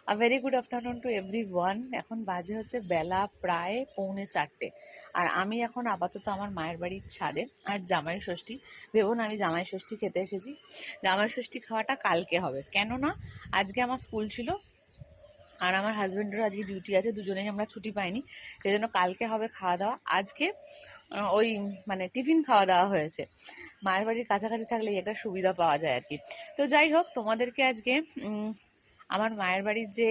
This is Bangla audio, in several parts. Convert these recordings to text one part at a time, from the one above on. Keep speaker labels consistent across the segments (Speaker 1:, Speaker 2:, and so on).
Speaker 1: Very good afternoon to everyone. এখন বাজে হচ্ছে বেলা প্রায় 3:45। আর আমি এখন আপাতত আমার মায়ের বাড়ির ছাদে। আর জামাই ষষ্ঠী, ভেবো না আমি জামাই ষষ্ঠী খেতে এসেছি। জামাই ষষ্ঠী খাওয়াটা কালকে হবে, কেননা আজকে আমার স্কুল ছিল আর আমার হাজব্যান্ডেরও আজকে ডিউটি আছে, দুজনেই আমরা ছুটি পাইনি, সেই জন্য কালকে হবে খাওয়া দাওয়া। আজকে ওই মানে টিফিন খাওয়া দাওয়া হয়েছে। মায়ের বাড়ির কাছাকাছি থাকলে একটা সুবিধা পাওয়া যায় আর কি। তো যাই হোক, তোমাদেরকে আজকে আমার মায়ের বাড়ির যে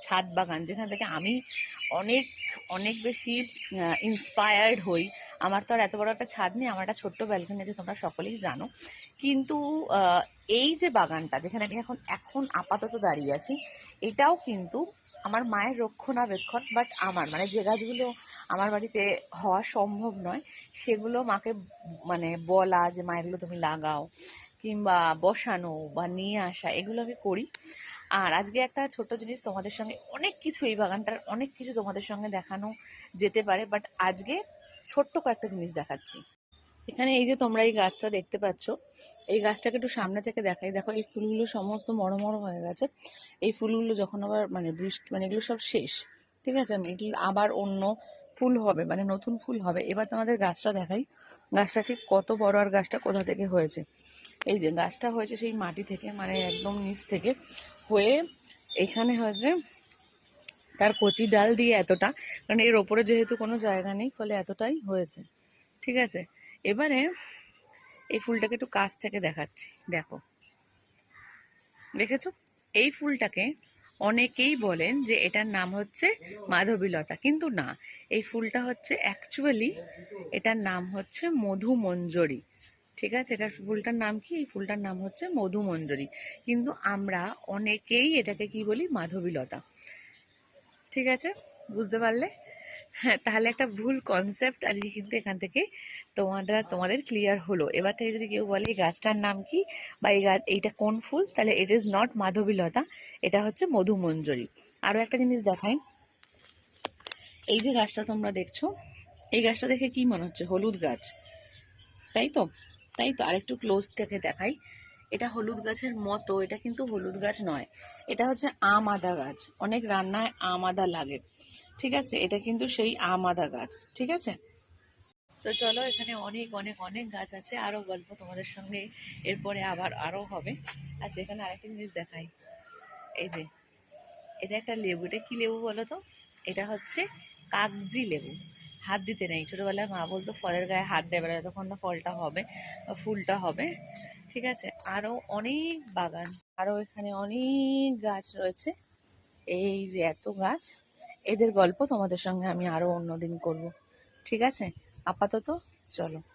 Speaker 1: ছাদ বাগান, যেখান থেকে আমি অনেক অনেক বেশি ইন্সপায়ার্ড হই। আমার তো আর এত বড় একটা ছাদ নেই, আমার একটা ছোট্ট ব্যালকনি আছে, তোমরা সকলেই জানো। কিন্তু এই যে বাগানটা যেখানে আমি এখন এখন আপাতত দাঁড়িয়ে আছি, এটাও কিন্তু আমার মায়ের রক্ষণাবেক্ষণ। বাট আমার মানে যে গাছগুলো আমার বাড়িতে হওয়া সম্ভব নয়, সেগুলো মাকে মানে বলা যে মা এগুলো তুমি লাগাও, কিংবা বসানো বা নিয়ে আসা, এগুলো আমি করি। আর আজকে একটা ছোট্ট জিনিস তোমাদের সঙ্গে, অনেক কিছু এই বাগানটার অনেক কিছু তোমাদের সঙ্গে দেখানো যেতে পারে, বাট আজকে ছোট্ট কয়েকটা জিনিস দেখাচ্ছি। এখানে এই যে তোমরা এই গাছটা দেখতে পাচ্ছ, এই গাছটাকে একটু সামনে থেকে দেখাই। দেখো এই ফুলগুলো সমস্ত বড় বড় হয়ে গেছে। এই ফুলগুলো যখন আবার মানে বৃষ্টি মানে এগুলো সব শেষ, ঠিক আছে, আমি এগুলো আবার অন্য ফুল হবে, মানে নতুন ফুল হবে। এবার তোমাদের গাছটা দেখাই, গাছটা ঠিক কত বড় আর গাছটা কোথা থেকে হয়েছে। এই যে গাছটা হয়েছে সেই মাটি থেকে, মানে একদম নিচ থেকে হয়ে এখানে হয়েছে। তার কচি ডাল দিয়ে এতটা, কারণ এর ওপরে যেহেতু কোনো জায়গা নেই, ফলে এতটাই হয়েছে, ঠিক আছে। এবারে এই ফুলটাকে একটু কাছ থেকে দেখাচ্ছি, দেখো, দেখেছো? এই ফুলটাকে অনেকেই বলেন যে এটার নাম হচ্ছে মাধবীলতা, কিন্তু না, এই ফুলটা হচ্ছে অ্যাকচুয়ালি, এটার নাম হচ্ছে মধুমঞ্জরি। ঠিক আছে, এটার ফুলটার নাম কি? এই ফুলটার নাম হচ্ছে মধুমঞ্জরি, কিন্তু আমরা অনেকেই এটাকে কি বলি? মাধবীলতা। ঠিক আছে, বুঝতে পারলে? হ্যাঁ, তাহলে একটা ভুল কনসেপ্ট আজকে কিন্তু এখান থেকে তোমাদের ক্লিয়ার হলো। এবার থেকে যদি কেউ বলে এই গাছটার নাম কি বা এই গাছ এইটা কোন ফুল, তাহলে ইট ইজ নট মাধবীলতা, এটা হচ্ছে মধুমঞ্জরি। আরো একটা জিনিস দেখাই, এই যে গাছটা তোমরা দেখছো, এই গাছটা দেখে কি মনে হচ্ছে? হলুদ গাছ, তাই তো? তাই তো, আরেকটু ক্লোজ থেকে দেখাই। এটা হলুদ গাছের মতো, এটা কিন্তু হলুদ গাছ নয়, এটা হচ্ছে আম আদা গাছ। অনেক রান্নায় আম আদা লাগে, ঠিক আছে, এটা কিন্তু সেই আম আদা গাছ, ঠিক আছে। তো চলো, এখানে অনেক অনেক অনেক গাছ আছে, আরো গল্প তোমাদের সঙ্গে এরপরে আবার আরো হবে। আচ্ছা, এখানে আরেকটা জিনিস দেখাই, এই যে এটা একটা লেবু, এটা কি লেবু বলো তো? এটা হচ্ছে কাগজি লেবু। হাত দিতে নেই, ছোটবেলায় মা বলতো ফলের গায়ে হাত দেবে না, তখন না ফলটা হবে বা ফুলটা হবে, ঠিক আছে। আরো অনেক বাগান, আরো এখানে অনেক গাছ রয়েছে। এই যে এত গাছ, এদের গল্প তোমাদের সঙ্গে আমি আরো অন্যদিন করব, ঠিক আছে। আপাতত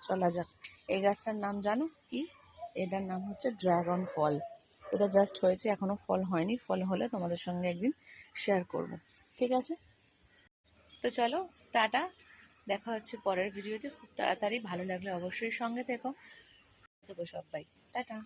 Speaker 1: চলা যাক। এই গাছটার নাম জানো কি? এটার নাম হচ্ছে ড্রাগন ফল। এটা জাস্ট হয়েছে, এখনো ফল হয়নি, ফল হলে তোমাদের সঙ্গে একদিন শেয়ার করব, ঠিক আছে। তো চলো, টাটা, দেখা হচ্ছে পরের ভিডিওতে খুব তাড়াতাড়ি। ভালো লাগলে অবশ্যই সঙ্গে থেকো। সবাই টাটা।